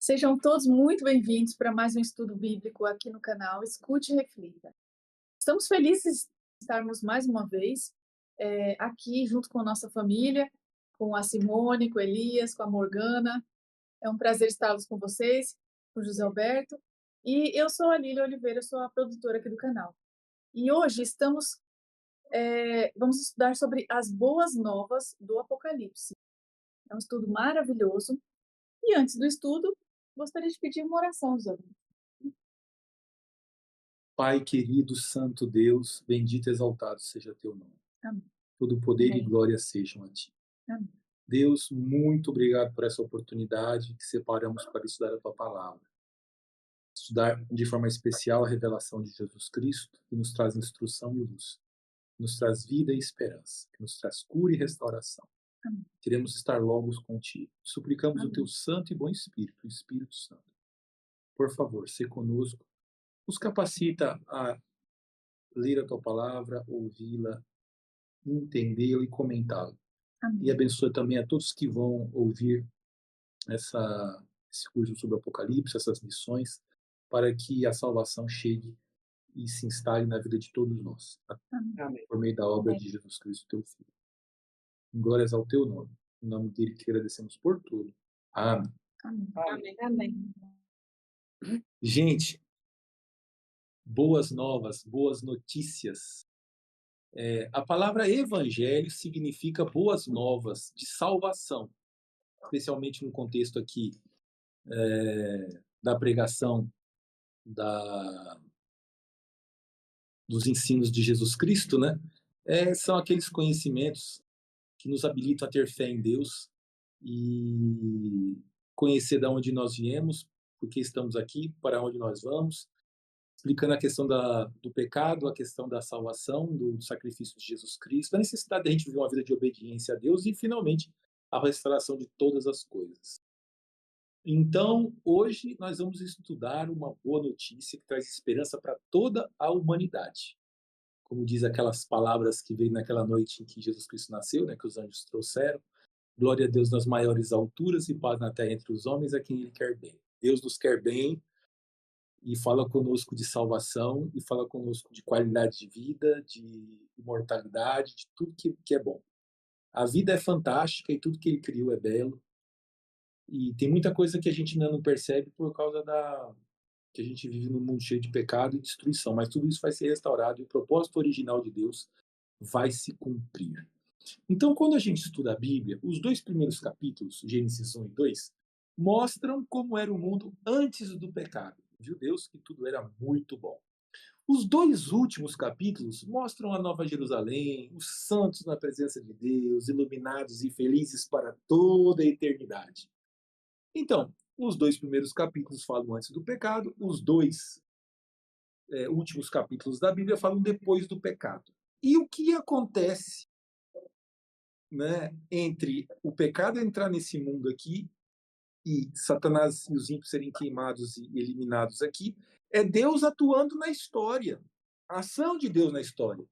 Sejam todos muito bem-vindos para mais um estudo bíblico aqui no canal Escute e Reflita. Estamos felizes de estarmos mais uma vez aqui junto com a nossa família, com a Simone, com o Elias, com a Morgana. É um prazer estarmos com vocês, com o José Alberto. E eu sou a Lília Oliveira, sou a produtora aqui do canal. E hoje vamos estudar sobre as boas novas do Apocalipse. É um estudo maravilhoso. E antes do estudo, gostaria de pedir uma oração, José. Pai querido, santo Deus, bendito e exaltado seja teu nome. Amém. Todo poder e Amém. glória sejam a ti. Amém. Deus, muito obrigado por essa oportunidade que separamos para estudar a tua palavra. Estudar de forma especial a revelação de Jesus Cristo, que nos traz instrução e luz, que nos traz vida e esperança, que nos traz cura e restauração. Amém. Queremos estar logo contigo. Suplicamos o Amém. teu santo e bom Espírito, o Espírito Santo. Por favor, se conosco, nos capacita a ler a tua palavra, ouvi-la, entendê-la e comentá-la. E Amém. abençoa também a todos que vão ouvir esse curso sobre o Apocalipse, essas lições, para que a salvação chegue e se instale na vida de todos nós, Amém. por meio da obra Amém. de Jesus Cristo, teu Filho. Em glórias ao teu nome. Em nome dele que agradecemos por tudo. Amém. Amém. Amém. Amém. Gente, boas novas, boas notícias. A palavra evangelho significa boas novas de salvação, especialmente no contexto aqui da pregação dos ensinos de Jesus Cristo, né? São aqueles conhecimentos que nos habilitam a ter fé em Deus e conhecer de onde nós viemos, por que estamos aqui, para onde nós vamos, explicando a questão do pecado, a questão da salvação, do sacrifício de Jesus Cristo, a necessidade de a gente viver uma vida de obediência a Deus e, finalmente, a restauração de todas as coisas. Então, hoje nós vamos estudar uma boa notícia que traz esperança para toda a humanidade. Como diz aquelas palavras que veio naquela noite em que Jesus Cristo nasceu, né, que os anjos trouxeram. Glória a Deus nas maiores alturas e paz na terra entre os homens a quem Ele quer bem. Deus nos quer bem e fala conosco de salvação e fala conosco de qualidade de vida, de imortalidade, de tudo que é bom. A vida é fantástica e tudo que Ele criou é belo. E tem muita coisa que a gente ainda não percebe por causa que a gente vive num mundo cheio de pecado e destruição, mas tudo isso vai ser restaurado e o propósito original de Deus vai se cumprir. Então, quando a gente estuda a Bíblia, os dois primeiros capítulos, Gênesis 1 e 2, mostram como era o mundo antes do pecado. Viu Deus que tudo era muito bom. Os dois últimos capítulos mostram a Nova Jerusalém, os santos na presença de Deus, iluminados e felizes para toda a eternidade. Então, os dois primeiros capítulos falam antes do pecado, os dois últimos capítulos da Bíblia falam depois do pecado. E o que acontece, né, entre o pecado entrar nesse mundo aqui e Satanás e os ímpios serem queimados e eliminados aqui, é Deus atuando na história, a ação de Deus na história,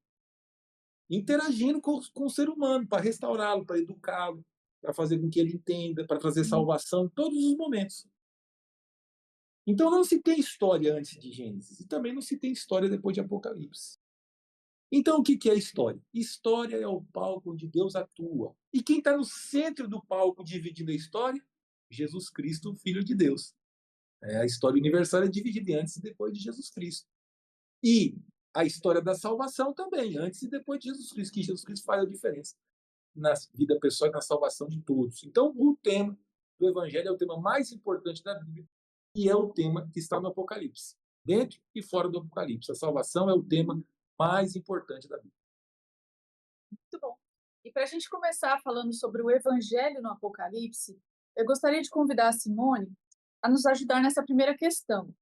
interagindo com o ser humano para restaurá-lo, para educá-lo, para fazer com que ele entenda, para trazer salvação em todos os momentos. Então não se tem história antes de Gênesis e também não se tem história depois de Apocalipse. Então o que é história? História é o palco onde Deus atua. E quem está no centro do palco dividindo a história? Jesus Cristo, Filho de Deus. A história universal é dividida antes e depois de Jesus Cristo. E a história da salvação também, antes e depois de Jesus Cristo, que Jesus Cristo faz a diferença na vida pessoal e na salvação de todos. Então o tema do Evangelho é o tema mais importante da Bíblia e é o tema que está no Apocalipse. Dentro e fora do Apocalipse. A salvação é o tema mais importante da Bíblia. Muito bom. E para a gente começar falando sobre o Evangelho no Apocalipse, eu gostaria de convidar a Simone a nos ajudar nessa primeira questão.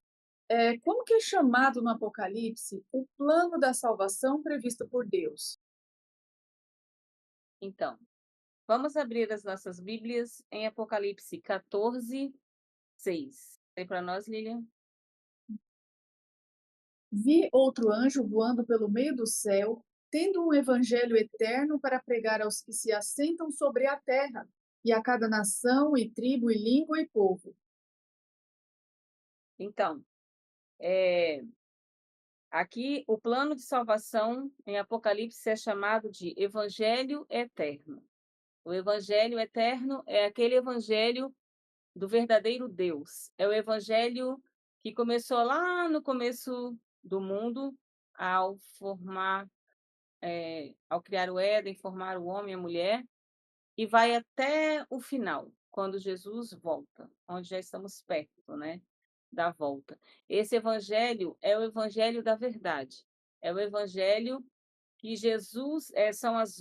Como que é chamado no Apocalipse o plano da salvação previsto por Deus? Então, vamos abrir as nossas Bíblias em Apocalipse 14, 6. Tem para nós, Lilian? Vi outro anjo voando pelo meio do céu, tendo um evangelho eterno para pregar aos que se assentam sobre a terra, e a cada nação, e tribo, e língua, e povo. Então, aqui o plano de salvação em Apocalipse é chamado de Evangelho Eterno. O Evangelho Eterno é aquele Evangelho do verdadeiro Deus. É o Evangelho que começou lá no começo do mundo, ao ao criar o Éden, formar o homem e a mulher, e vai até o final, quando Jesus volta, onde já estamos perto, né, da volta. Esse evangelho é o evangelho da verdade. É o evangelho que Jesus, são as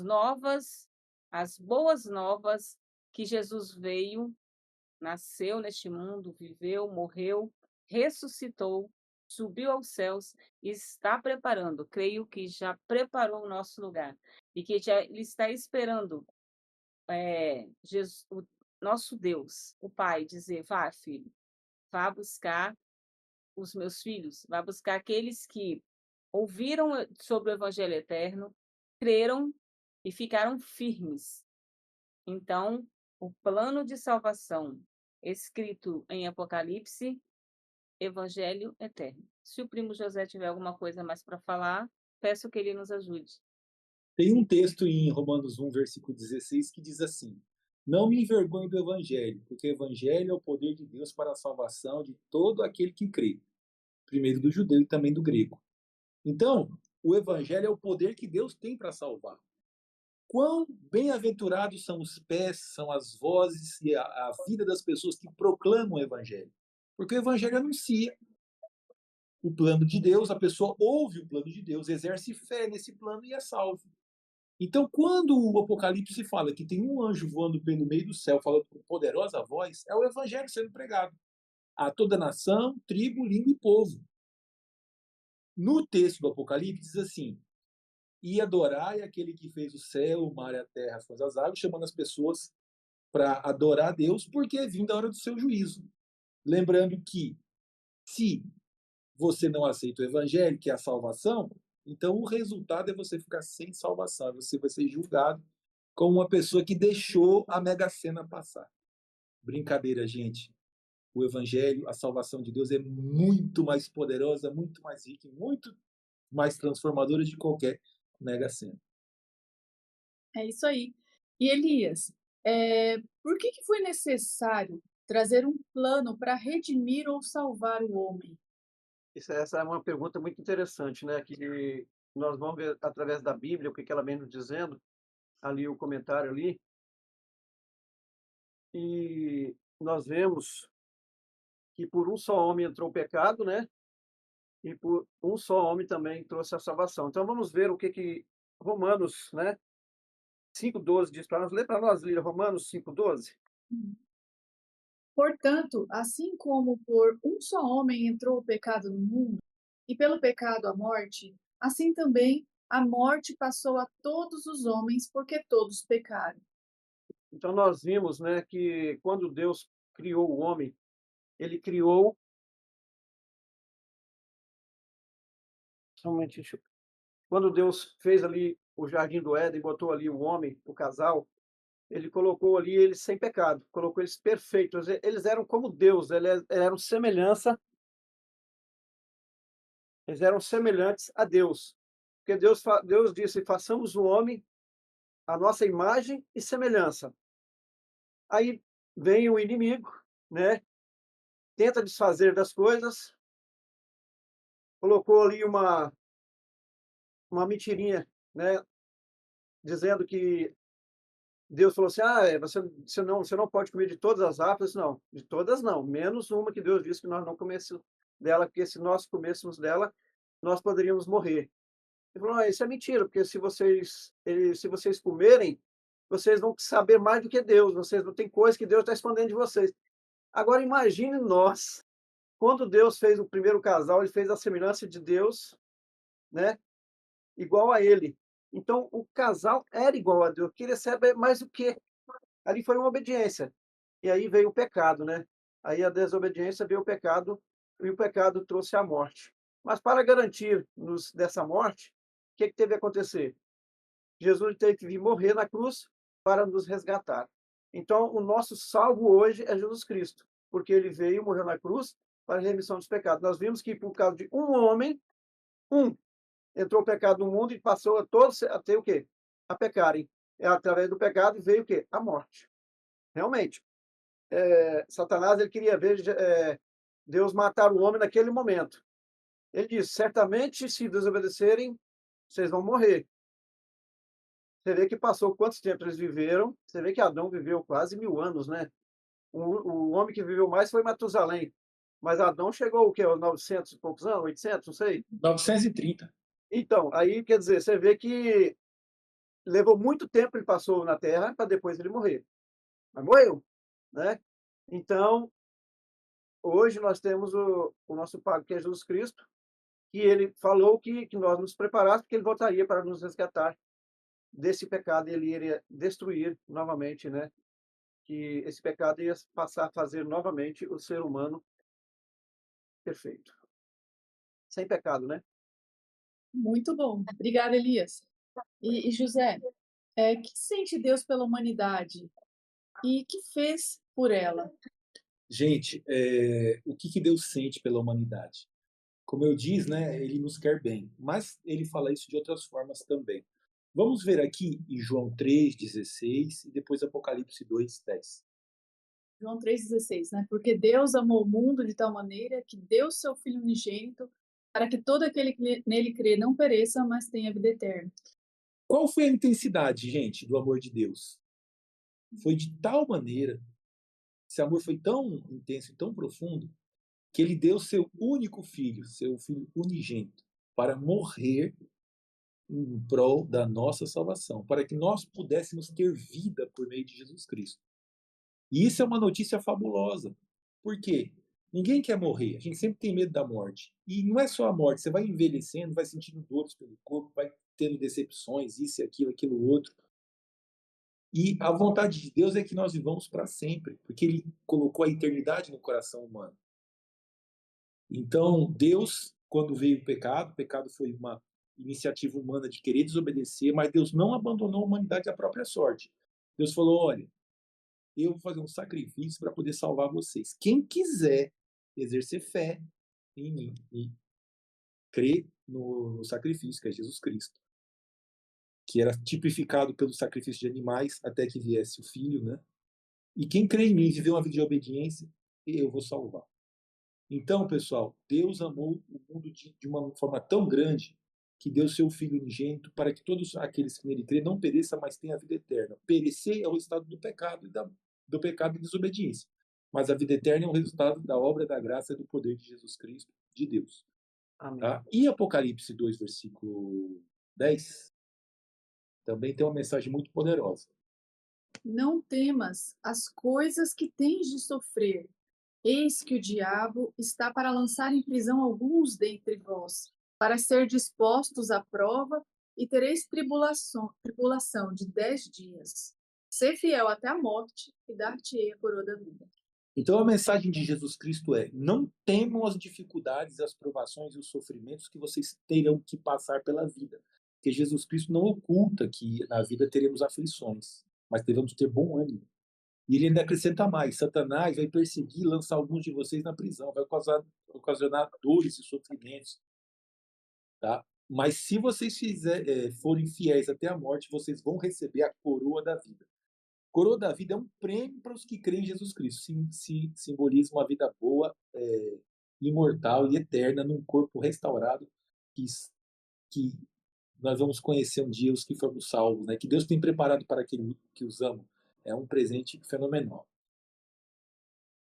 boas novas que Jesus veio, nasceu neste mundo, viveu, morreu, ressuscitou, subiu aos céus e está preparando, creio que já preparou o nosso lugar e que já ele está esperando Jesus, o nosso Deus, o Pai, dizer: vá, filho, vá buscar os meus filhos, vá buscar aqueles que ouviram sobre o Evangelho Eterno, creram e ficaram firmes. Então, o plano de salvação escrito em Apocalipse, Evangelho Eterno. Se o primo José tiver alguma coisa mais para falar, peço que ele nos ajude. Tem um texto em Romanos 1, versículo 16, que diz assim: Não me envergonhe do evangelho, porque o evangelho é o poder de Deus para a salvação de todo aquele que crê, primeiro do judeu e também do grego. Então, o evangelho é o poder que Deus tem para salvar. Quão bem-aventurados são os pés, são as vozes e a vida das pessoas que proclamam o evangelho. Porque o evangelho anuncia o plano de Deus, a pessoa ouve o plano de Deus, exerce fé nesse plano e é salvo. Então, quando o Apocalipse fala que tem um anjo voando pelo meio do céu, falando com poderosa voz, é o evangelho sendo pregado a toda nação, tribo, língua e povo. No texto do Apocalipse diz assim: E adorai aquele que fez o céu, o mar e a terra, as fontes das águas, chamando as pessoas para adorar a Deus, porque é vindo a hora do seu juízo. Lembrando que, se você não aceita o evangelho, que é a salvação, então o resultado é você ficar sem salvação, você vai ser julgado como uma pessoa que deixou a Mega Sena passar. Brincadeira, gente. O evangelho, a salvação de Deus é muito mais poderosa, muito mais rica, muito mais transformadora de qualquer Mega Sena. É isso aí. E Elias, por que foi necessário trazer um plano para redimir ou salvar o homem? Essa é uma pergunta muito interessante, né? Que nós vamos ver através da Bíblia o que ela vem nos dizendo, ali o comentário ali, e nós vemos que por um só homem entrou o pecado, né? E por um só homem também trouxe a salvação. Então vamos ver o que Romanos, né? 5:12 diz para nós. Lê para nós, Lília, Romanos 5:12. Portanto, assim como por um só homem entrou o pecado no mundo, e pelo pecado a morte, assim também a morte passou a todos os homens, porque todos pecaram. Então nós vimos, né, que quando Deus criou o homem, ele criou somente quando Deus fez ali o jardim do Éden, botou ali o homem, o casal, ele colocou ali eles sem pecado, colocou eles perfeitos. Eles eram como Deus, eles eram semelhança, eles eram semelhantes a Deus. Porque Deus disse: façamos o homem a nossa imagem e semelhança. Aí vem o inimigo, né? Tenta desfazer das coisas, colocou ali uma mentirinha, né? Dizendo que Deus falou assim: você não pode comer de todas as árvores. Não, de todas não, menos uma que Deus disse que nós não comêssemos dela, porque se nós comêssemos dela, nós poderíamos morrer. Ele falou: isso é mentira, porque se vocês comerem, vocês vão saber mais do que Deus, vocês não tem coisa que Deus está escondendo de vocês. Agora imagine nós, quando Deus fez o primeiro casal, ele fez a semelhança de Deus, né? Igual a ele. Então, o casal era igual a Deus, queria saber mais o quê? Ali foi uma obediência. E aí veio o pecado, né? Aí a desobediência veio o pecado, e o pecado trouxe a morte. Mas para garantir-nos dessa morte, o que teve que acontecer? Jesus teve que vir morrer na cruz para nos resgatar. Então, o nosso salvo hoje é Jesus Cristo, porque ele veio, morreu na cruz para a remissão dos pecados. Nós vimos que por causa de um homem, entrou o pecado no mundo e passou a todos a ter o quê? A pecarem. Através do pecado veio o quê? A morte. Realmente, Satanás ele queria ver Deus matar o homem naquele momento. Ele disse, certamente, se desobedecerem, vocês vão morrer. Você vê que passou quantos tempos eles viveram. Você vê que Adão viveu quase 1000 anos, né? O homem que viveu mais foi Matusalém. Mas Adão chegou o quê? Aos 900 e poucos anos? 800? Não sei. 930. Então, aí, quer dizer, você vê que levou muito tempo ele passou na Terra para depois ele morrer. Mas morreu, né? Então, hoje nós temos o nosso Pai, que é Jesus Cristo, que ele falou que nós nos preparássemos, porque ele voltaria para nos resgatar desse pecado, ele iria destruir novamente, né? Que esse pecado ia passar a fazer novamente o ser humano perfeito. Sem pecado, né? Muito bom. Obrigada, Elias. E José, que sente Deus pela humanidade e que fez por ela? Gente, o que Deus sente pela humanidade? Como eu disse, né, ele nos quer bem, mas ele fala isso de outras formas também. Vamos ver aqui em João 3,16 e depois Apocalipse 2,10. João 3,16, né? Porque Deus amou o mundo de tal maneira que deu seu Filho unigênito para que todo aquele que nele crê não pereça, mas tenha vida eterna. Qual foi a intensidade, gente, do amor de Deus? Foi de tal maneira, esse amor foi tão intenso e tão profundo, que ele deu seu único filho, seu filho unigênito, para morrer em prol da nossa salvação, para que nós pudéssemos ter vida por meio de Jesus Cristo. E isso é uma notícia fabulosa. Por quê? Ninguém quer morrer, a gente sempre tem medo da morte. E não é só a morte, você vai envelhecendo, vai sentindo dores pelo corpo, vai tendo decepções, isso, aquilo, outro. E a vontade de Deus é que nós vivamos para sempre, porque ele colocou a eternidade no coração humano. Então, Deus, quando veio o pecado foi uma iniciativa humana de querer desobedecer, mas Deus não abandonou a humanidade à própria sorte. Deus falou, olha, eu vou fazer um sacrifício para poder salvar vocês. Quem quiser exercer fé em mim e crer no sacrifício, que é Jesus Cristo, que era tipificado pelo sacrifício de animais até que viesse o Filho, né? E quem crê em mim e viver uma vida de obediência, eu vou salvar. Então, pessoal, Deus amou o mundo de uma forma tão grande que deu seu Filho unigênito para que todos aqueles que nele crêem não pereçam, mas tenham a vida eterna. Perecer é o resultado do pecado do pecado e desobediência. Mas a vida eterna é o resultado da obra da graça e do poder de Jesus Cristo, de Deus. Amém. Tá? E Apocalipse 2, versículo 10, também tem uma mensagem muito poderosa. Não temas as coisas que tens de sofrer. Eis que o diabo está para lançar em prisão alguns dentre vós, para ser dispostos à prova, e tereis tribulação de 10 dias. Ser fiel até a morte, e dar-te-ei a coroa da vida. Então a mensagem de Jesus Cristo é: não temam as dificuldades, as provações e os sofrimentos que vocês terão que passar pela vida. Porque Jesus Cristo não oculta que na vida teremos aflições, mas devemos ter bom ânimo. E ele ainda acrescenta mais: Satanás vai perseguir, lançar alguns de vocês na prisão, vai ocasionar dores e sofrimentos. Tá? Mas se vocês forem fiéis até a morte, vocês vão receber a coroa da vida. Coroa da vida é um prêmio para os que creem em Jesus Cristo. Simboliza uma vida boa, imortal e eterna, num corpo restaurado, que nós vamos conhecer um dia os que formos salvos, né? Que Deus tem preparado para aqueles que os amam. É um presente fenomenal.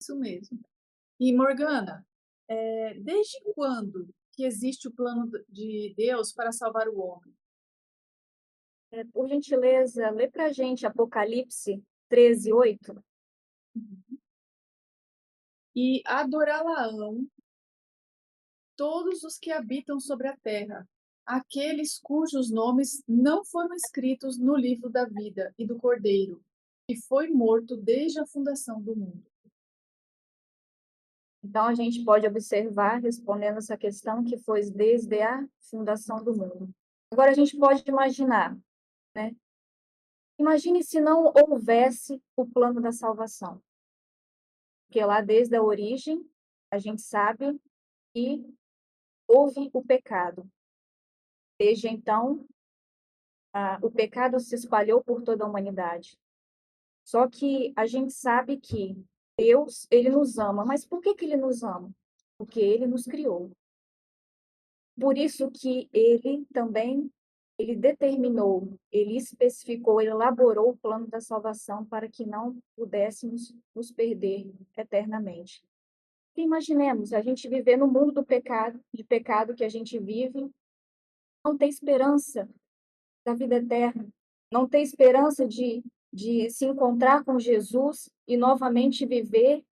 Isso mesmo. E, Morgana, desde quando que existe o plano de Deus para salvar o homem? Por gentileza, lê para a gente Apocalipse 13:8. E adorá-la-ão todos os que habitam sobre a terra, aqueles cujos nomes não foram escritos no livro da vida e do Cordeiro, que foi morto desde a fundação do mundo. Então, a gente pode observar, respondendo essa questão, que foi desde a fundação do mundo. Agora, a gente pode imaginar, né? Imagine se não houvesse o plano da salvação. Porque lá, desde a origem, A gente sabe que houve o pecado. Desde então, o pecado se espalhou por toda a humanidade. Só que a gente sabe que Deus, ele nos ama. Mas por que que ele nos ama? Porque ele nos criou. Por isso que ele também, ele determinou, ele especificou, ele elaborou o plano da salvação para que não pudéssemos nos perder eternamente. Imaginemos a gente viver no mundo do pecado, de pecado que a gente vive, não tem esperança da vida eterna, não tem esperança de se encontrar com Jesus e novamente viver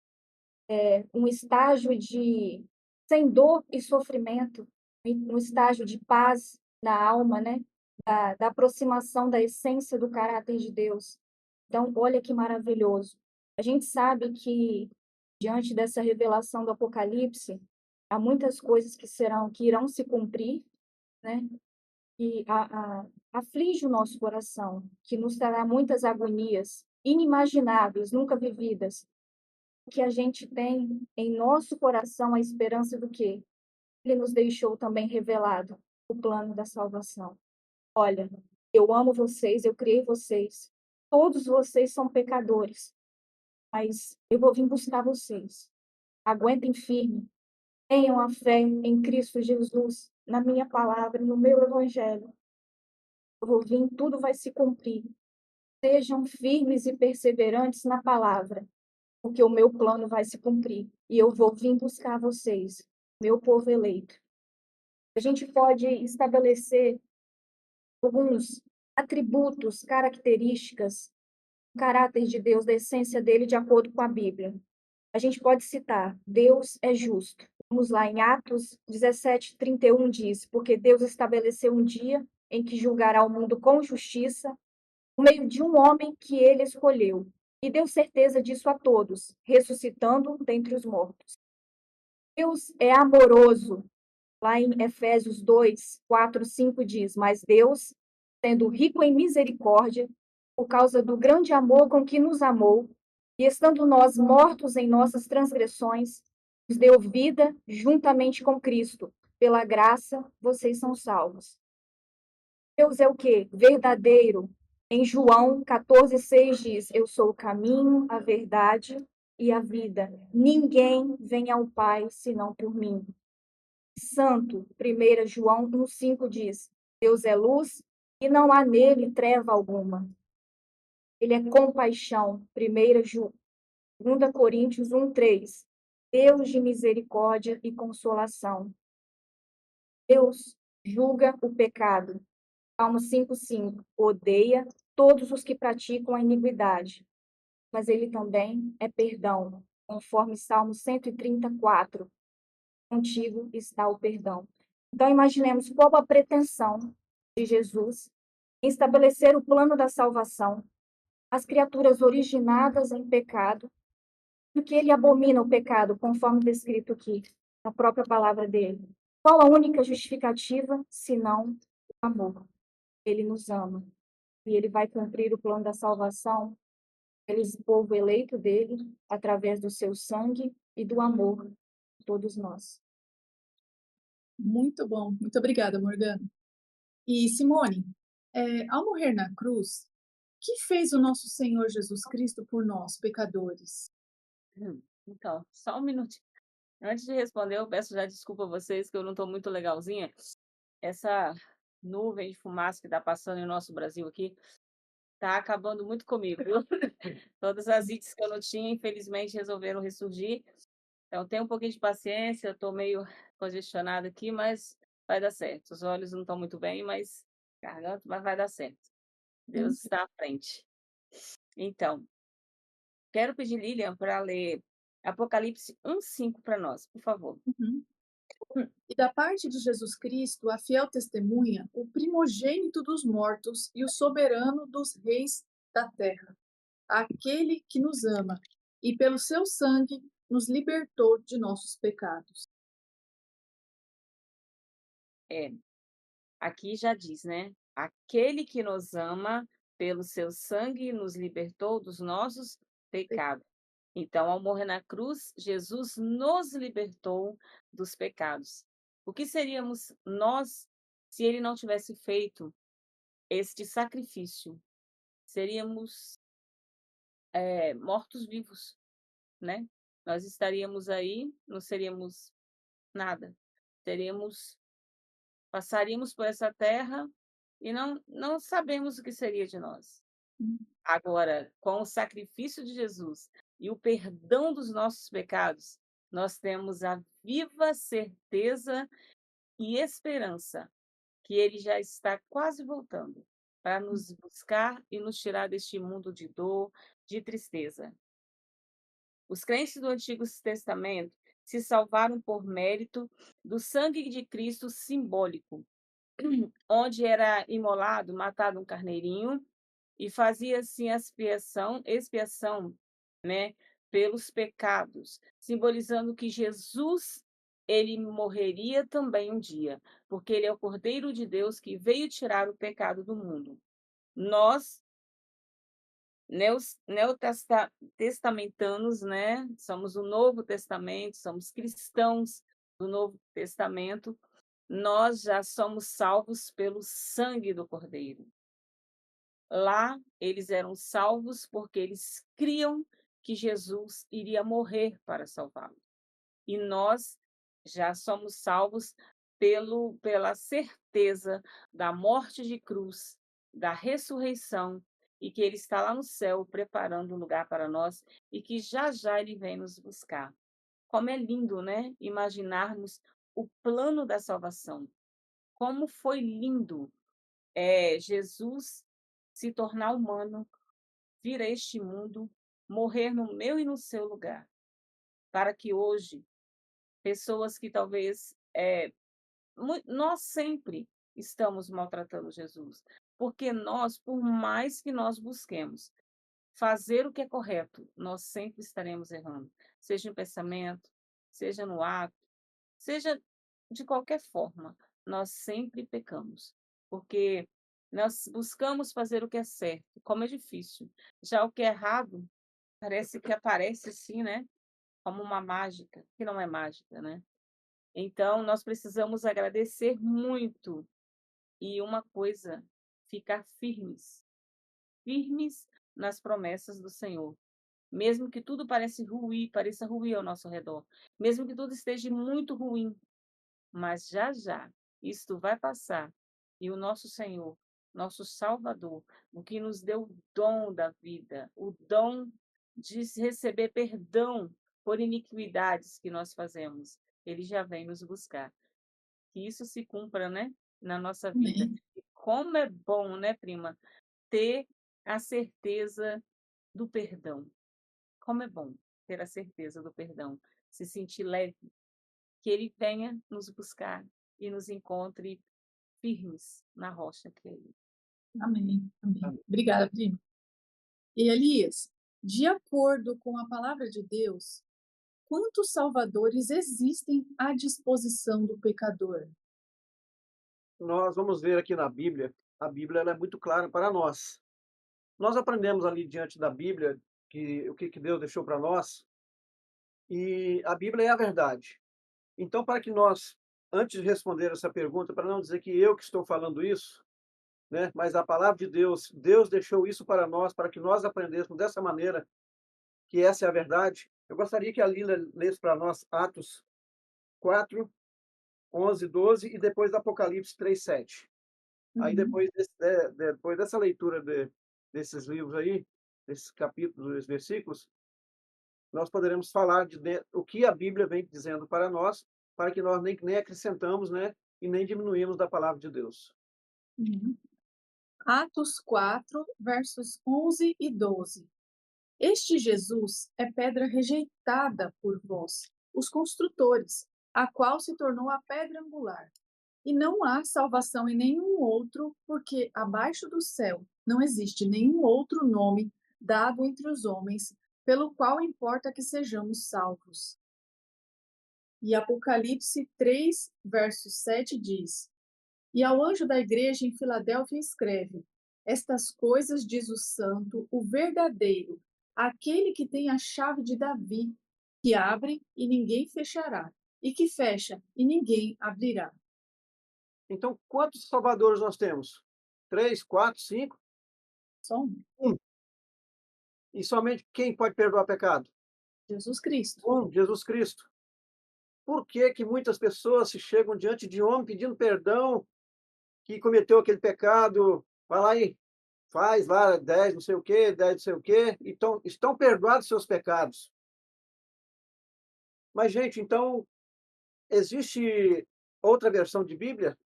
um estágio de sem dor e sofrimento, um estágio de paz na alma, né? Da aproximação da essência do caráter de Deus. Então, olha que maravilhoso. A gente sabe que diante dessa revelação do Apocalipse, há muitas coisas que irão se cumprir, né? E aflige o nosso coração, que nos trará muitas agonias inimagináveis, nunca vividas, que a gente tem em nosso coração a esperança do quê? Ele nos deixou também revelado o plano da salvação. Olha, eu amo vocês, eu criei vocês. Todos vocês são pecadores, mas eu vou vir buscar vocês. Aguentem firme. Tenham a fé em Cristo Jesus, na minha palavra, no meu evangelho. Eu vou vir, tudo vai se cumprir. Sejam firmes e perseverantes na palavra, porque o meu plano vai se cumprir e eu vou vir buscar vocês, meu povo eleito. A gente pode estabelecer alguns atributos, características, do caráter de Deus, da essência dele, de acordo com a Bíblia. A gente pode citar: Deus é justo. Vamos lá, em Atos 17:31 diz: porque Deus estabeleceu um dia em que julgará o mundo com justiça, por meio de um homem que ele escolheu, e deu certeza disso a todos, ressuscitando dentre os mortos. Deus é amoroso. Lá em Efésios 2:4-5 diz: mas Deus, sendo rico em misericórdia, por causa do grande amor com que nos amou, e estando nós mortos em nossas transgressões, nos deu vida juntamente com Cristo. Pela graça, vocês são salvos. Deus é o quê? Verdadeiro. Em João 14:6 diz: eu sou o caminho, a verdade e a vida. Ninguém vem ao Pai senão por mim. Santo, 1 João 1:5 diz: Deus é luz e não há nele treva alguma. Ele é compaixão, 2 Coríntios 1:3. Deus de misericórdia e consolação. Deus julga o pecado. Salmo 5:5. Odeia todos os que praticam a iniquidade, mas ele também é perdão, conforme Salmo 134. Contigo está o perdão. Então, imaginemos qual a pretensão de Jesus em estabelecer o plano da salvação, as criaturas originadas em pecado, porque ele abomina o pecado, conforme descrito aqui na própria palavra dele. Qual a única justificativa, senão o amor? Ele nos ama e ele vai cumprir o plano da salvação, aquele povo eleito dele, através do seu sangue e do amor de todos nós. Muito bom. Muito obrigada, Morgana. E Simone, ao morrer na cruz, o que fez o nosso Senhor Jesus Cristo por nós, pecadores? Então, só um minutinho. Antes de responder, eu peço já desculpa a vocês que eu não estou muito legalzinha. Essa nuvem de fumaça que está passando em nosso Brasil aqui está acabando muito comigo, viu? Todas as ites que eu não tinha, infelizmente, resolveram ressurgir. Então, tenha um pouquinho de paciência, eu estou meio congestionada aqui, mas vai dar certo. Os olhos não estão muito bem, mas garganta, mas vai dar certo. Deus está à frente. Então, quero pedir Lilian para ler Apocalipse 1:5 para nós, por favor. Uhum. E da parte de Jesus Cristo, a fiel testemunha, o primogênito dos mortos e o soberano dos reis da terra, aquele que nos ama e pelo seu sangue nos libertou de nossos pecados. Aqui já diz, né? Aquele que nos ama pelo seu sangue nos libertou dos nossos pecados. Então, ao morrer na cruz, Jesus nos libertou dos pecados. O que seríamos nós se ele não tivesse feito este sacrifício? Seríamos mortos-vivos, né? Nós estaríamos aí, não seríamos nada. Passaríamos por essa terra e não sabemos o que seria de nós. Agora, com o sacrifício de Jesus e o perdão dos nossos pecados, nós temos a viva certeza e esperança que ele já está quase voltando para nos buscar e nos tirar deste mundo de dor, de tristeza. Os crentes do Antigo Testamento se salvaram por mérito do sangue de Cristo simbólico, onde era imolado, matado um carneirinho, e fazia-se expiação, né, pelos pecados, simbolizando que Jesus, ele morreria também um dia, porque ele é o Cordeiro de Deus que veio tirar o pecado do mundo. Nós, neotestamentanos, né, somos o Novo Testamento, somos cristãos do Novo Testamento, nós já somos salvos pelo sangue do Cordeiro. Lá, eles eram salvos porque eles criam que Jesus iria morrer para salvá-los. E nós já somos salvos pela certeza da morte de cruz, da ressurreição, e que ele está lá no céu preparando um lugar para nós e que já já ele vem nos buscar. Como é lindo, né? Imaginarmos o plano da salvação. Como foi lindo Jesus se tornar humano, vir a este mundo, morrer no meu e no seu lugar, para que hoje, pessoas que talvez, nós sempre estamos maltratando Jesus, porque nós, por mais que nós busquemos fazer o que é correto, nós sempre estaremos errando, seja no pensamento, seja no ato, seja de qualquer forma, nós sempre pecamos, porque nós buscamos fazer o que é certo, como é difícil. Já o que é errado, parece que aparece assim, né? Como uma mágica, que não é mágica, né? Então, nós precisamos agradecer muito. E uma coisa, ficar firmes nas promessas do Senhor. Mesmo que tudo pareça ruim ao nosso redor, mesmo que tudo esteja muito ruim, mas já já isto vai passar e o nosso Senhor, nosso Salvador, o que nos deu o dom da vida, o dom de receber perdão por iniquidades que nós fazemos, ele já vem nos buscar. Que isso se cumpra, né, na nossa vida. Amém. E como é bom, né, prima, ter a certeza do perdão. Como é bom ter a certeza do perdão, se sentir leve, que ele venha nos buscar e nos encontre firmes na rocha que é ele. Amém. Amém. Amém. Obrigada, prima. E Elias, de acordo com a palavra de Deus, quantos salvadores existem à disposição do pecador? Nós vamos ver aqui na Bíblia, a Bíblia ela é muito clara para nós. Nós aprendemos ali diante da Bíblia o que Deus deixou para nós, e a Bíblia é a verdade. Então, para que nós, antes de responder essa pergunta, para não dizer que eu que estou falando isso, né, mas a palavra de Deus, Deus deixou isso para nós, para que nós aprendêssemos dessa maneira, que essa é a verdade. Eu gostaria que a Lila lesse para nós Atos 4, 11, 12 e depois Apocalipse 3, 7. Aí depois dessa leitura desses livros aí, desses capítulos, desses versículos, nós poderemos falar o que a Bíblia vem dizendo para nós, para que nós nem acrescentamos, né, e nem diminuímos da palavra de Deus. Uhum. Atos 4, versos 11 e 12. Este Jesus é pedra rejeitada por vós, os construtores, a qual se tornou a pedra angular. E não há salvação em nenhum outro, porque abaixo do céu não existe nenhum outro nome dado entre os homens, pelo qual importa que sejamos salvos. E Apocalipse 3, verso 7 diz: E ao anjo da igreja em Filadélfia escreve: Estas coisas diz o santo, o verdadeiro, aquele que tem a chave de Davi, que abre e ninguém fechará, e que fecha e ninguém abrirá. Então, quantos salvadores nós temos? 3, 4, 5? Só um, Um. E somente quem pode perdoar pecado? Jesus Cristo. Jesus Cristo. Por que que muitas pessoas se chegam diante de homem pedindo perdão, que cometeu aquele pecado, vai lá e faz lá 10 não sei o quê, 10 não sei o quê, então estão perdoados seus pecados. Mas, gente, então, existe outra versão de Bíblia?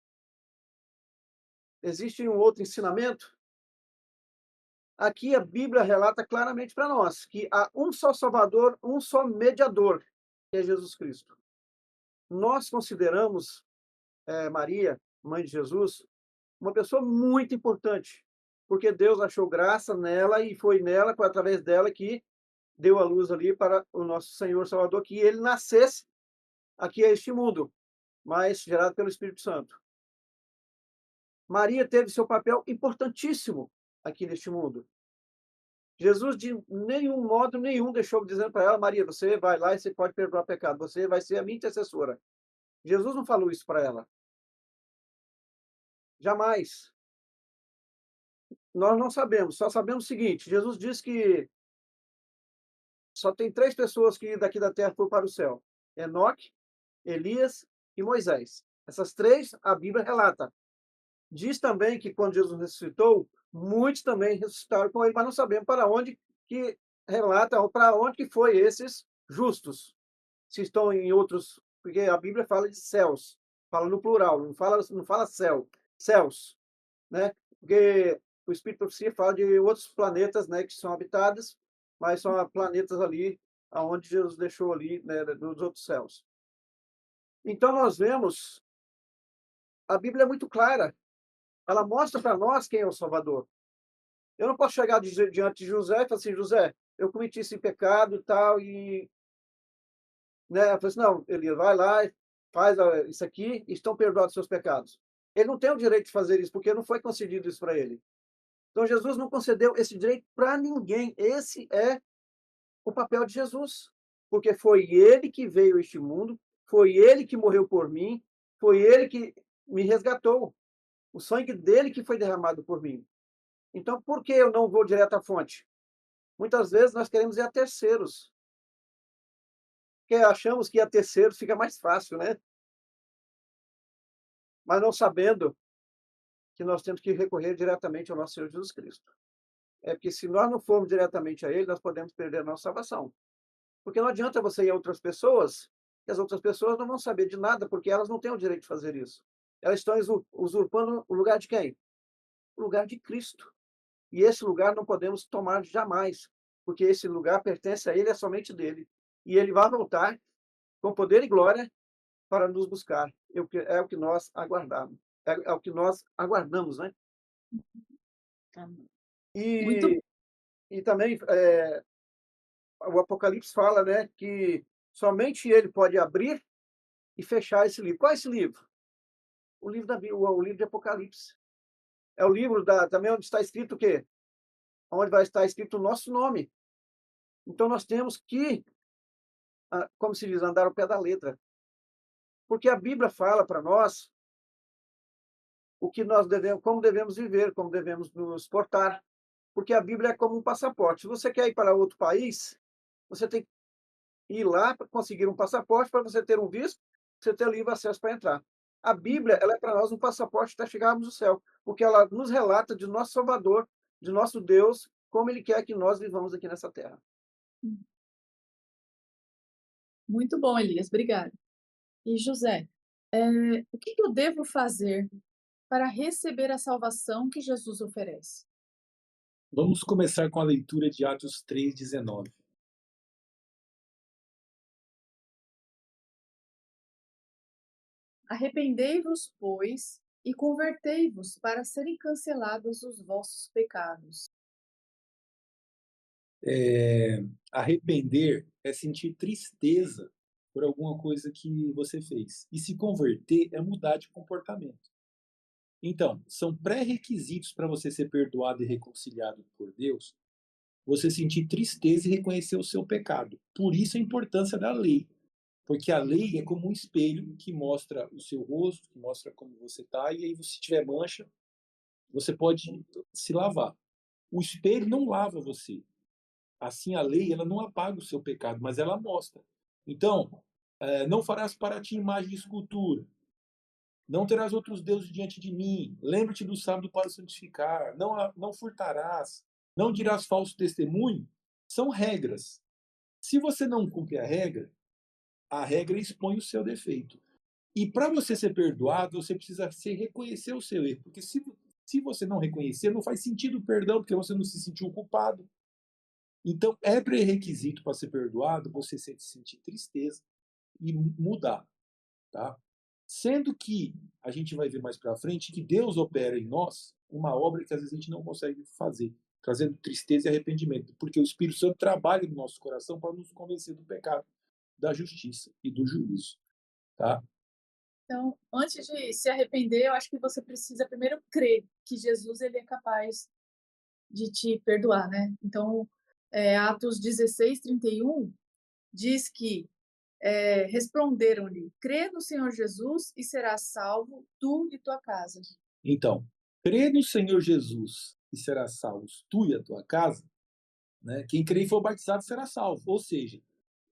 Existe um outro ensinamento? Aqui a Bíblia relata claramente para nós que há um só Salvador, um só mediador, que é Jesus Cristo. Nós consideramos Maria, mãe de Jesus, uma pessoa muito importante, porque Deus achou graça nela e foi nela, foi através dela que deu a luz ali para o nosso Senhor Salvador, que ele nascesse aqui a este mundo, mas gerado pelo Espírito Santo. Maria teve seu papel importantíssimo aqui neste mundo. Jesus, de nenhum modo nenhum, deixou dizendo para ela: Maria, você vai lá e você pode perdoar pecado, você vai ser a minha intercessora. Jesus não falou isso para ela. Jamais. Nós não sabemos, só sabemos o seguinte: Jesus disse que só tem 3 pessoas que daqui da terra foram para o céu: Enoque, Elias e Moisés. Essas 3 a Bíblia relata. Diz também que quando Jesus ressuscitou, muitos também ressuscitaram com ele, mas não sabemos para onde que relata, ou para onde que foi esses justos. Se estão em outros, porque a Bíblia fala de céus, fala no plural, não fala céu, céus, né? Porque o Espírito de Profecia fala de outros planetas, né, que são habitados, mas são planetas ali aonde Jesus deixou ali, né, nos outros céus. Então nós vemos, a Bíblia é muito clara, ela mostra para nós quem é o Salvador. Eu não posso chegar diante de José e falar assim: José, eu cometi esse pecado e tal, e, né, eu falei assim: não, Elias, vai lá, faz isso aqui, e estão perdoados os seus pecados. Ele não tem o direito de fazer isso, porque não foi concedido isso para ele. Então Jesus não concedeu esse direito para ninguém. Esse é o papel de Jesus, porque foi ele que veio a este mundo, foi ele que morreu por mim, foi ele que me resgatou. O sangue dele que foi derramado por mim. Então, por que eu não vou direto à fonte? Muitas vezes nós queremos ir a terceiros, porque achamos que ir a terceiros fica mais fácil, né? Mas não sabendo que nós temos que recorrer diretamente ao nosso Senhor Jesus Cristo. É porque se nós não formos diretamente a Ele, nós podemos perder a nossa salvação. Porque não adianta você ir a outras pessoas, que as outras pessoas não vão saber de nada, porque elas não têm o direito de fazer isso. Elas estão usurpando o lugar de quem? O lugar de Cristo. E esse lugar não podemos tomar jamais, porque esse lugar pertence a Ele, é somente dele. E Ele vai voltar com poder e glória para nos buscar. É o que nós aguardamos. É o que nós aguardamos, né? Amém. Muito, E também o Apocalipse fala, né, que somente Ele pode abrir e fechar esse livro. Qual é esse livro? O livro da Bíblia, o livro de Apocalipse. É o livro também onde está escrito o quê? Onde vai estar escrito o nosso nome. Então nós temos que, como se diz, andar ao pé da letra. Porque a Bíblia fala para nós o que nós devemos, como devemos viver, como devemos nos portar. Porque a Bíblia é como um passaporte. Se você quer ir para outro país, você tem que ir lá para conseguir um passaporte, para você ter um visto, você ter livre acesso para entrar. A Bíblia, ela é para nós um passaporte até chegarmos no céu, porque ela nos relata de nosso Salvador, de nosso Deus, como Ele quer que nós vivamos aqui nessa terra. muito bom, Elias, obrigada. E José, o que eu devo fazer para receber a salvação que Jesus oferece? Vamos começar com a leitura de Atos 3:19. Arrependei-vos, pois, e convertei-vos para serem cancelados os vossos pecados. Arrepender é sentir tristeza por alguma coisa que você fez. E se converter é mudar de comportamento. Então, são pré-requisitos para você ser perdoado e reconciliado por Deus, você sentir tristeza e reconhecer o seu pecado. Por isso a importância da lei. Porque a lei é como um espelho que mostra o seu rosto, que mostra como você está, e aí, se tiver mancha, você pode se lavar. O espelho não lava você. Assim, a lei, ela não apaga o seu pecado, mas ela mostra. Então, não farás para ti imagem de escultura. Não terás outros deuses diante de mim. Lembra-te do sábado para santificar. Não furtarás. Não dirás falso testemunho. São regras. Se você não cumpre a regra expõe o seu defeito. E para você ser perdoado, você precisa reconhecer o seu erro. Porque se você não reconhecer, não faz sentido o perdão, porque você não se sentiu culpado. Então, é pré-requisito para ser perdoado você sentir tristeza e mudar. Tá? Sendo que a gente vai ver mais para frente que Deus opera em nós uma obra que às vezes a gente não consegue fazer, trazendo tristeza e arrependimento, porque o Espírito Santo trabalha no nosso coração para nos convencer do pecado, da justiça e do juízo. Tá? Então, antes de se arrepender, eu acho que você precisa primeiro crer que Jesus ele é capaz de te perdoar, né? Então, Atos 16:31 diz que responderam-lhe: crê no Senhor Jesus e serás salvo, tu e tua casa. Então, crê no Senhor Jesus e serás salvo, tu e a tua casa, né? Quem crê e for batizado será salvo. Ou seja,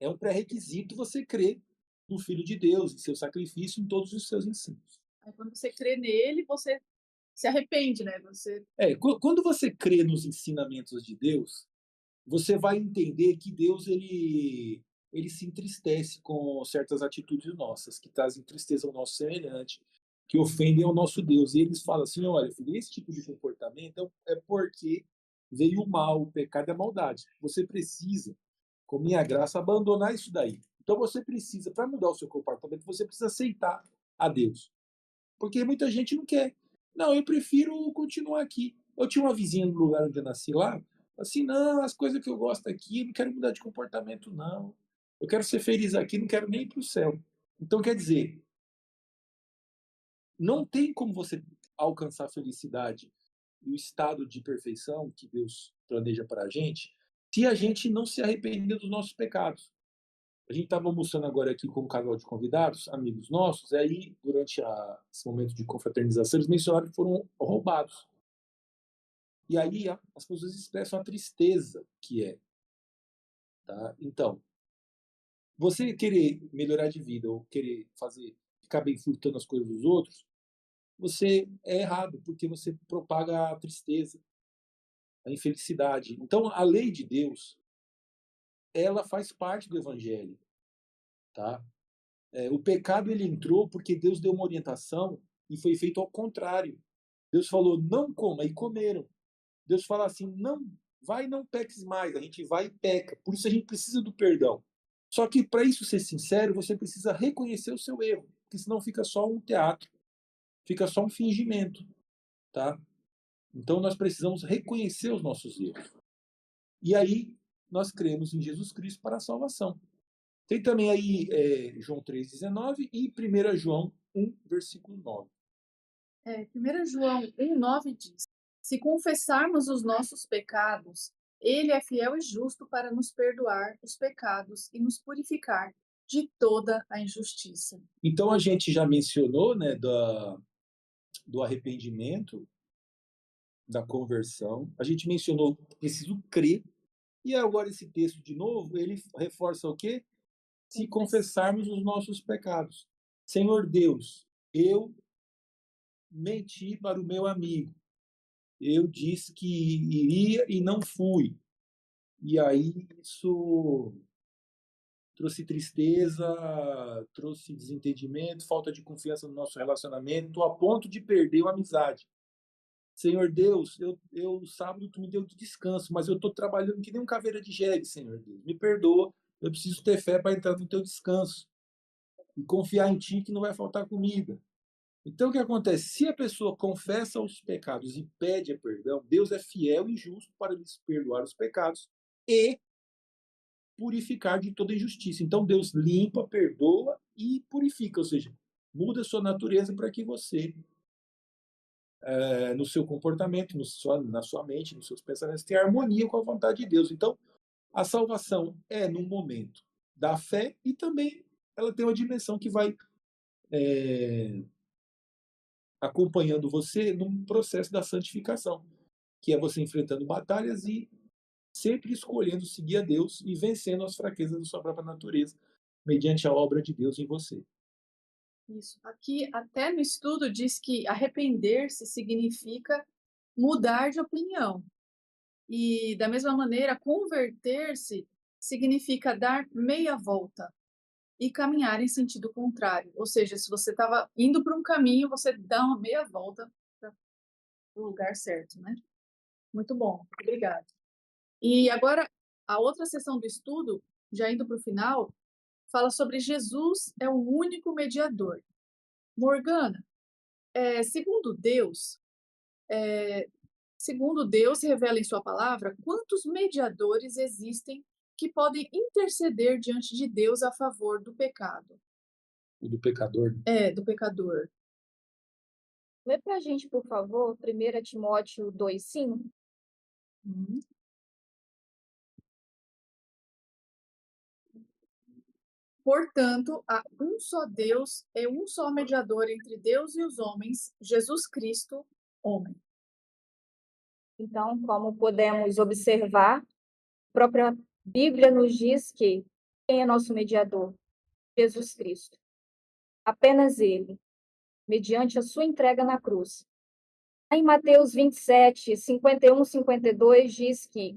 é um pré-requisito você crer no Filho de Deus, em seu sacrifício, em todos os seus ensinos. Aí, quando você crê nele, você se arrepende, né? Quando você crê nos ensinamentos de Deus, você vai entender que Deus ele se entristece com certas atitudes nossas, que trazem tristeza ao nosso semelhante, que ofendem ao nosso Deus. E eles falam assim: olha, filho, esse tipo de comportamento é porque veio o mal, o pecado e a maldade. Você precisa, com minha graça, abandonar isso daí. Então você precisa, para mudar o seu comportamento, você precisa aceitar a Deus. Porque muita gente não quer. Não, eu prefiro continuar aqui. Eu tinha uma vizinha no lugar onde eu nasci lá, assim, não, as coisas que eu gosto aqui, eu não quero mudar de comportamento, não. Eu quero ser feliz aqui, não quero nem ir para o céu. Então, quer dizer, não tem como você alcançar a felicidade e o estado de perfeição que Deus planeja para a gente se a gente não se arrepender dos nossos pecados. A gente estava almoçando agora aqui com um casal de convidados, amigos nossos, e aí, durante esse momento de confraternização, eles mencionaram que foram roubados. E aí as pessoas expressam a tristeza que é. Tá? Então, você querer melhorar de vida ou querer ficar bem furtando as coisas dos outros, você é errado, porque você propaga a tristeza, a infelicidade. Então, a lei de Deus, ela faz parte do evangelho. Tá? O pecado ele entrou porque Deus deu uma orientação e foi feito ao contrário. Deus falou, não coma, e comeram. Deus fala assim, não, vai e não peques mais. A gente vai e peca. Por isso a gente precisa do perdão. Só que para isso ser sincero, você precisa reconhecer o seu erro, porque senão fica só um teatro, fica só um fingimento. Tá? Então nós precisamos reconhecer os nossos erros. E aí nós cremos em Jesus Cristo para a salvação. Tem também aí João 3,19 e 1 João 1, versículo 9. 1 João 1,9 diz: se confessarmos os nossos pecados, ele é fiel e justo para nos perdoar os pecados e nos purificar de toda a injustiça. Então a gente já mencionou, né, do arrependimento, da conversão. A gente mencionou preciso crer. E agora esse texto de novo, ele reforça o quê? Se confessarmos os nossos pecados. Senhor Deus, eu menti para o meu amigo. Eu disse que iria e não fui. E aí isso trouxe tristeza, trouxe desentendimento, falta de confiança no nosso relacionamento, a ponto de perder a amizade. Senhor Deus, eu sábado tu me deu de descanso, mas eu estou trabalhando que nem um caveira de jegue, Senhor Deus. Me perdoa, eu preciso ter fé para entrar no teu descanso e confiar em ti que não vai faltar comida. Então, o que acontece? Se a pessoa confessa os pecados e pede perdão, Deus é fiel e justo para lhes perdoar os pecados e purificar de toda injustiça. Então, Deus limpa, perdoa e purifica, ou seja, muda a sua natureza para que você no seu comportamento, na sua mente, nos seus pensamentos, ter harmonia com a vontade de Deus. Então, a salvação é num momento da fé e também ela tem uma dimensão que vai acompanhando você num processo da santificação, que é você enfrentando batalhas e sempre escolhendo seguir a Deus e vencendo as fraquezas da sua própria natureza, mediante a obra de Deus em você. Isso. Aqui, até no estudo, diz que arrepender-se significa mudar de opinião. E, da mesma maneira, converter-se significa dar meia volta e caminhar em sentido contrário. Ou seja, se você estava indo para um caminho, você dá uma meia volta para o lugar certo, né? Muito bom, obrigada. E agora, a outra seção do estudo, já indo para o final, fala sobre Jesus é o único mediador. Morgana, segundo Deus, revela em sua palavra, quantos mediadores existem que podem interceder diante de Deus a favor do pecado? O do pecador. Do pecador. Lê para a gente, por favor, 1 Timóteo 2,5. Hum. Portanto, há um só Deus e um só mediador entre Deus e os homens, Jesus Cristo, homem. Então, como podemos observar, a própria Bíblia nos diz que quem é nosso mediador? Jesus Cristo. Apenas Ele, mediante a sua entrega na cruz. Em Mateus 27, 51, 52, diz que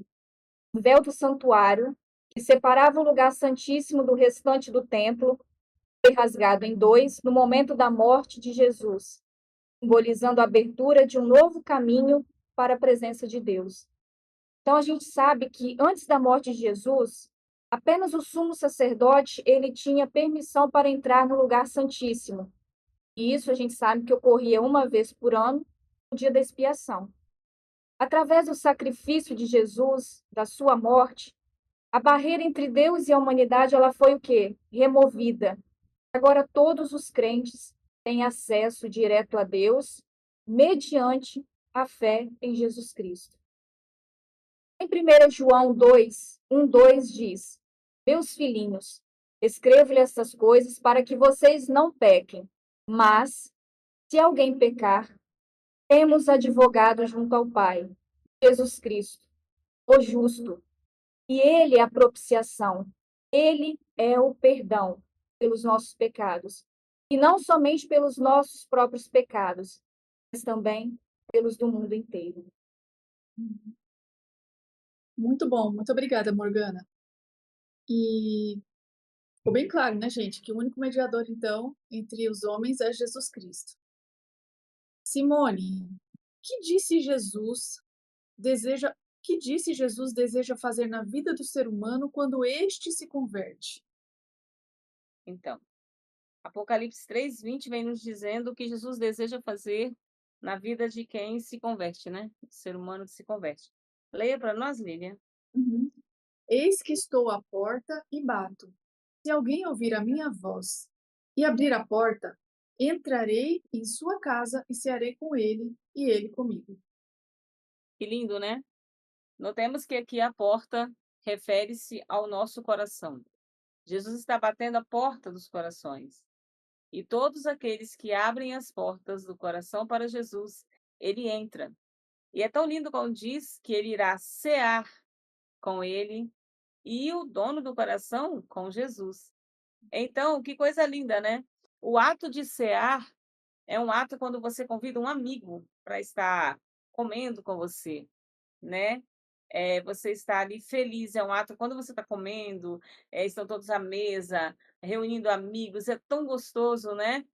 o véu do santuário, que separava o lugar santíssimo do restante do templo, foi rasgado em dois no momento da morte de Jesus, simbolizando a abertura de um novo caminho para a presença de Deus. Então a gente sabe que antes da morte de Jesus, apenas o sumo sacerdote ele tinha permissão para entrar no lugar santíssimo. E isso a gente sabe que ocorria uma vez por ano, no dia da expiação. Através do sacrifício de Jesus, da sua morte, a barreira entre Deus e a humanidade ela foi o quê? Removida. Agora todos os crentes têm acesso direto a Deus mediante a fé em Jesus Cristo. Em 1 João 2, 1, 2 diz: Meus filhinhos, escrevo-lhe estas coisas para que vocês não pequem. Mas, se alguém pecar, temos advogado junto ao Pai, Jesus Cristo, o justo. E Ele é a propiciação. Ele é o perdão pelos nossos pecados. E não somente pelos nossos próprios pecados, mas também pelos do mundo inteiro. Muito bom, muito obrigada, Morgana. E ficou bem claro, né, gente, que o único mediador, então, entre os homens é Jesus Cristo. Simone, que disse Jesus deseja fazer na vida do ser humano quando este se converte? Então, Apocalipse 3:20 vem nos dizendo o que Jesus deseja fazer na vida de quem se converte, né? O ser humano que se converte. Leia para nós, Lilian. Uhum. Eis que estou à porta e bato. Se alguém ouvir a minha voz e abrir a porta, entrarei em sua casa e cearei com ele e ele comigo. Que lindo, né? Notemos que aqui a porta refere-se ao nosso coração. Jesus está batendo a porta dos corações. E todos aqueles que abrem as portas do coração para Jesus, ele entra. E é tão lindo quando diz que ele irá cear com ele e o dono do coração com Jesus. Então, que coisa linda, né? O ato de cear é um ato quando você convida um amigo para estar comendo com você, né? Você está ali feliz, é um ato quando você está comendo, estão todos à mesa, reunindo amigos, é tão gostoso, né?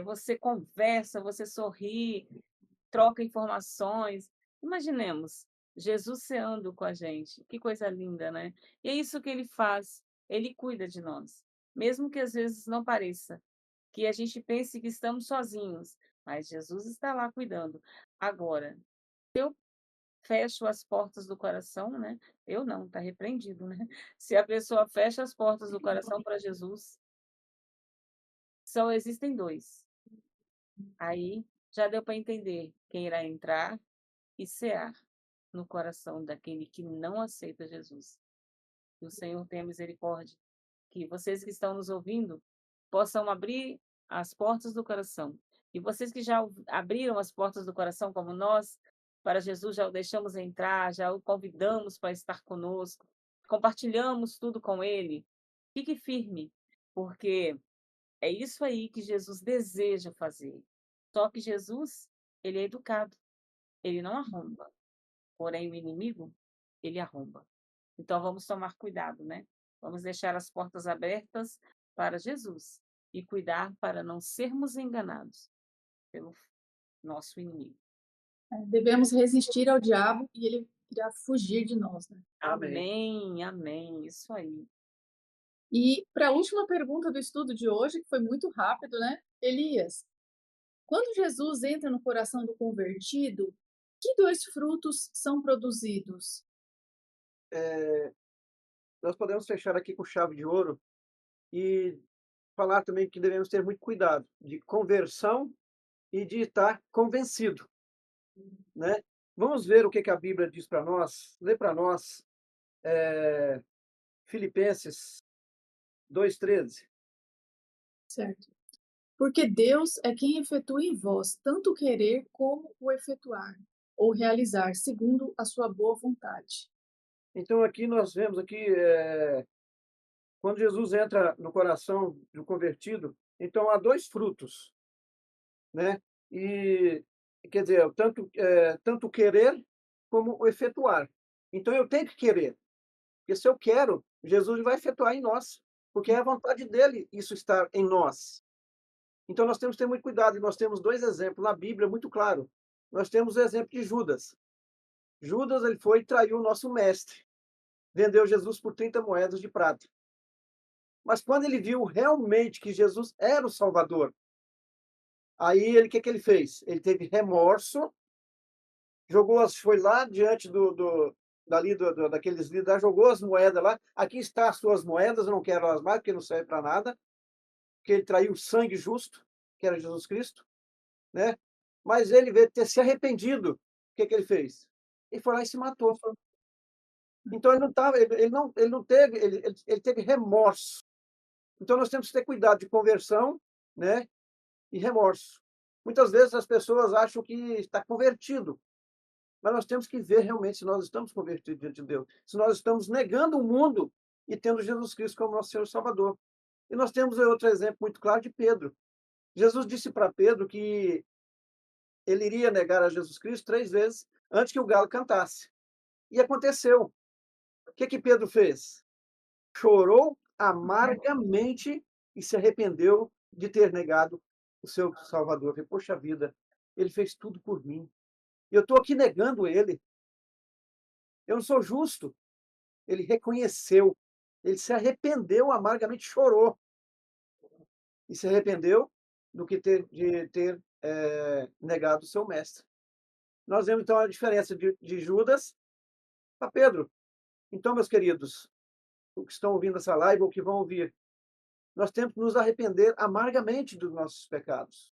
Você conversa, você sorri, troca informações. Imaginemos Jesus ceando com a gente, que coisa linda, né? E é isso que ele faz, ele cuida de nós, mesmo que às vezes não pareça, que a gente pense que estamos sozinhos, mas Jesus está lá cuidando. Agora, fecho as portas do coração, né? Eu não, tá repreendido, né? Se a pessoa fecha as portas do coração para Jesus, só existem dois. Aí já deu para entender quem irá entrar e cear no coração daquele que não aceita Jesus. Que o Senhor tenha misericórdia, que vocês que estão nos ouvindo possam abrir as portas do coração. E vocês que já abriram as portas do coração, como nós, para Jesus, já o deixamos entrar, já o convidamos para estar conosco, compartilhamos tudo com ele. Fique firme, porque é isso aí que Jesus deseja fazer. Só que Jesus, ele é educado, ele não arromba. Porém, o inimigo, ele arromba. Então, vamos tomar cuidado, né? Vamos deixar as portas abertas para Jesus e cuidar para não sermos enganados pelo nosso inimigo. Devemos resistir ao diabo e ele irá fugir de nós, né? Amém, amém. Isso aí. E para a última pergunta do estudo de hoje, que foi muito rápido, né? Elias, quando Jesus entra no coração do convertido, que dois frutos são produzidos? Nós podemos fechar aqui com chave de ouro e falar também que devemos ter muito cuidado de conversão e de estar convencido, né? Vamos ver o que a Bíblia diz para nós. Lê para nós Filipenses 2:13. Certo. Porque Deus é quem efetua em vós tanto o querer como o efetuar, ou realizar, segundo a sua boa vontade. Então aqui nós vemos aqui quando Jesus entra no coração do convertido, então há dois frutos, né? E quer dizer, tanto o querer como o efetuar. Então eu tenho que querer, porque se eu quero, Jesus vai efetuar em nós, porque é a vontade dele isso estar em nós. Então nós temos que ter muito cuidado, e nós temos dois exemplos na Bíblia muito claro. Nós temos o exemplo de Judas. Judas, ele foi e traiu o nosso mestre, vendeu Jesus por 30 moedas de prata. Mas quando ele viu realmente que Jesus era o Salvador, aí ele, o que ele fez? Ele teve remorso, foi lá diante daqueles líderes, jogou as moedas lá. Aqui está as suas moedas, eu não quero elas mais, porque não serve para nada. Porque ele traiu o sangue justo, que era Jesus Cristo, né? Mas ele veio ter se arrependido. O que ele fez? Ele foi lá e se matou. Então ele não tava, ele não teve, ele teve remorso. Então nós temos que ter cuidado de conversão, né? E remorso. Muitas vezes as pessoas acham que está convertido, mas nós temos que ver realmente se nós estamos convertidos diante de Deus, se nós estamos negando o mundo e tendo Jesus Cristo como nosso Senhor e Salvador. E nós temos outro exemplo muito claro de Pedro. Jesus disse para Pedro que ele iria negar a Jesus Cristo 3 vezes antes que o galo cantasse. E aconteceu. O que Pedro fez? Chorou amargamente e se arrependeu de ter negado o seu Salvador. Falei, poxa vida, ele fez tudo por mim. Eu estou aqui negando ele. Eu não sou justo. Ele reconheceu. Ele se arrependeu amargamente, chorou. E se arrependeu de ter negado o seu mestre. Nós vemos, então, a diferença de Judas para Pedro. Então, meus queridos, os que estão ouvindo essa live ou que vão ouvir, nós temos que nos arrepender amargamente dos nossos pecados.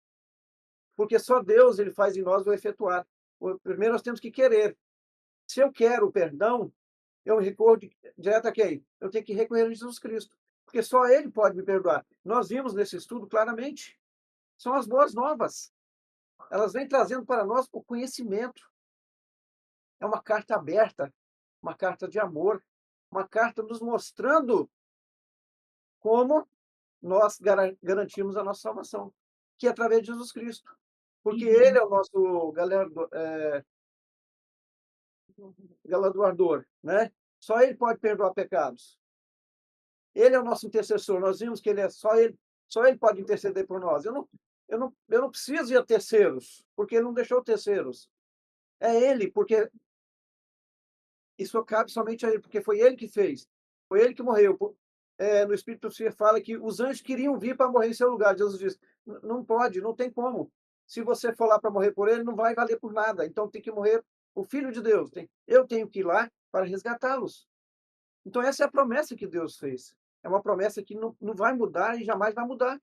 Porque só Deus ele faz em nós o efetuar. Primeiro nós temos que querer. Se eu quero o perdão, eu me recorro direto a quem? Eu tenho que recorrer a Jesus Cristo. Porque só Ele pode me perdoar. Nós vimos nesse estudo claramente. São as boas novas. Elas vêm trazendo para nós o conhecimento. É uma carta aberta, uma carta de amor, uma carta nos mostrando como nós garantimos a nossa salvação, que é através de Jesus Cristo. Porque Ele é o nosso galardoador, né? Só Ele pode perdoar pecados. Ele é o nosso intercessor. Nós vimos que só ele pode interceder por nós. Eu não preciso ir a terceiros, porque Ele não deixou terceiros. É Ele, porque isso cabe somente a Ele, porque foi Ele que fez. Foi Ele que morreu. No Espírito Santo fala que os anjos queriam vir para morrer em seu lugar. Jesus diz, não pode, não tem como. Se você for lá para morrer por Ele, não vai valer por nada. Então tem que morrer o Filho de Deus. Eu tenho que ir lá para resgatá-los. Então essa é a promessa que Deus fez. É uma promessa que não vai mudar e jamais vai mudar.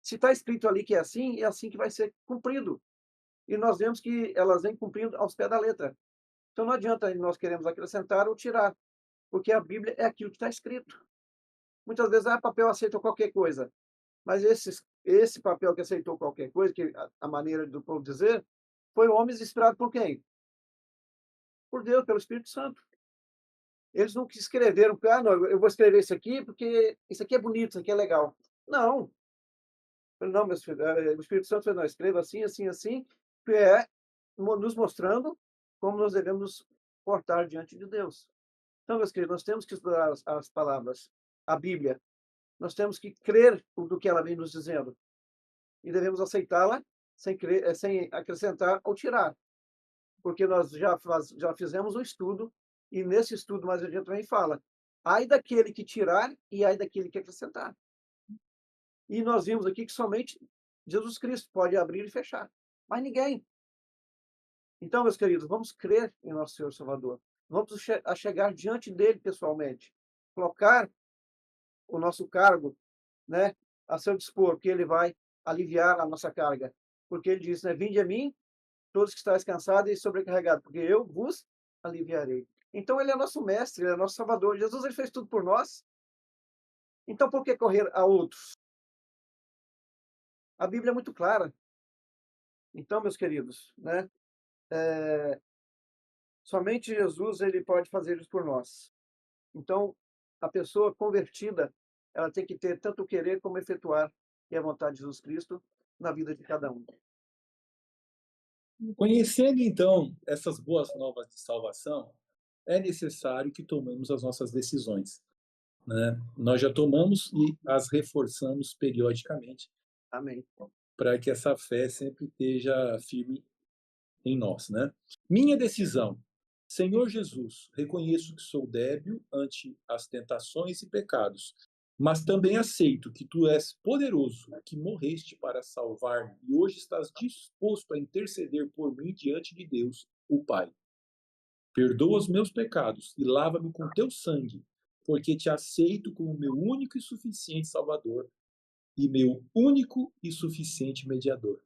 Se está escrito ali que é assim que vai ser cumprido. E nós vemos que elas vêm cumprindo aos pés da letra. Então não adianta nós queremos acrescentar ou tirar, porque a Bíblia é aquilo que está escrito. Muitas vezes, papel aceita qualquer coisa. Mas esse papel que aceitou qualquer coisa, que a maneira do povo dizer, foi homens inspirados por quem? Por Deus, pelo Espírito Santo. Eles não escreveram, não, eu vou escrever isso aqui porque isso aqui é bonito, isso aqui é legal. Não. Não, meus filhos, o Espírito Santo falou, não, escreva assim, assim, assim, que é nos mostrando como nós devemos nos portar diante de Deus. Então, meus queridos, nós temos que estudar as palavras, a Bíblia. Nós temos que crer do que ela vem nos dizendo. E devemos aceitá-la sem acrescentar ou tirar. Porque nós já fizemos um estudo, e nesse estudo mais adiante também fala, ai daquele que tirar e ai daquele que acrescentar. E nós vimos aqui que somente Jesus Cristo pode abrir e fechar, mas ninguém. Então, meus queridos, vamos crer em nosso Senhor Salvador. Vamos chegar diante dele pessoalmente, colocar o nosso cargo, né, a seu dispor, que ele vai aliviar a nossa carga. Porque ele diz, né, vinde a mim, todos que estáis cansados e sobrecarregados, porque eu vos aliviarei. Então, ele é nosso mestre, ele é nosso Salvador. Jesus, ele fez tudo por nós. Então, por que correr a outros? A Bíblia é muito clara. Então, meus queridos, né, somente Jesus ele pode fazer isso por nós. Então, a pessoa convertida, ela tem que ter tanto o querer como efetuar, que é a vontade de Jesus Cristo, na vida de cada um. Conhecendo, então, essas boas novas de salvação, é necessário que tomemos as nossas decisões, né? Nós já tomamos e as reforçamos periodicamente Amém. para que essa fé sempre esteja firme em nós, né? Minha decisão. Senhor Jesus, reconheço que sou débil ante as tentações e pecados, mas também aceito que tu és poderoso, que morreste para salvar-me e hoje estás disposto a interceder por mim diante de Deus, o Pai. Perdoa os meus pecados e lava-me com teu sangue, porque te aceito como meu único e suficiente Salvador e meu único e suficiente mediador.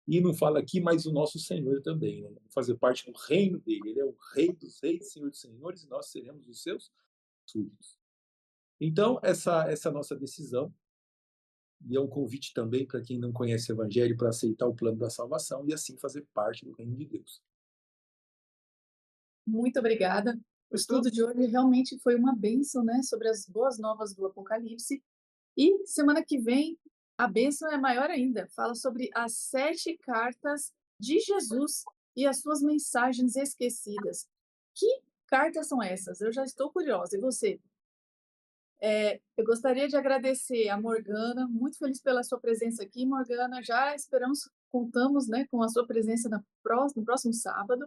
E não fala aqui, mas o nosso Senhor também, né? Fazer parte do reino dele. Ele é o Rei dos Reis, Senhor dos Senhores, e nós seremos os seus súditos. Então, essa nossa decisão, e é um convite também para quem não conhece o Evangelho para aceitar o plano da salvação e assim fazer parte do reino de Deus. Muito obrigada. O estudo de hoje realmente foi uma bênção, né, sobre as boas novas do Apocalipse. E semana que vem, a bênção é maior ainda. Fala sobre as 7 cartas de Jesus e as suas mensagens esquecidas. Que cartas são essas? Eu já estou curiosa. E você? Eu gostaria de agradecer a Morgana, muito feliz pela sua presença aqui, Morgana. Já contamos, né, com a sua presença no próximo sábado.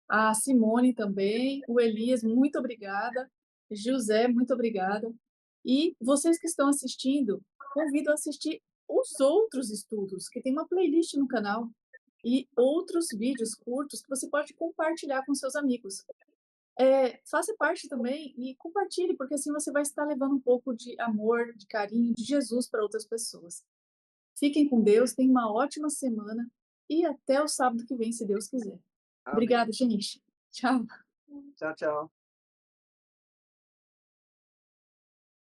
A Simone também, o Elias, muito obrigada. José, muito obrigada. E vocês que estão assistindo, convido a assistir os outros estudos, que tem uma playlist no canal, e outros vídeos curtos que você pode compartilhar com seus amigos. Faça parte também e compartilhe, porque assim você vai estar levando um pouco de amor, de carinho, de Jesus para outras pessoas. Fiquem com Deus, tenham uma ótima semana e até o sábado que vem, se Deus quiser. Amém. Obrigada, gente. Tchau. Tchau, tchau.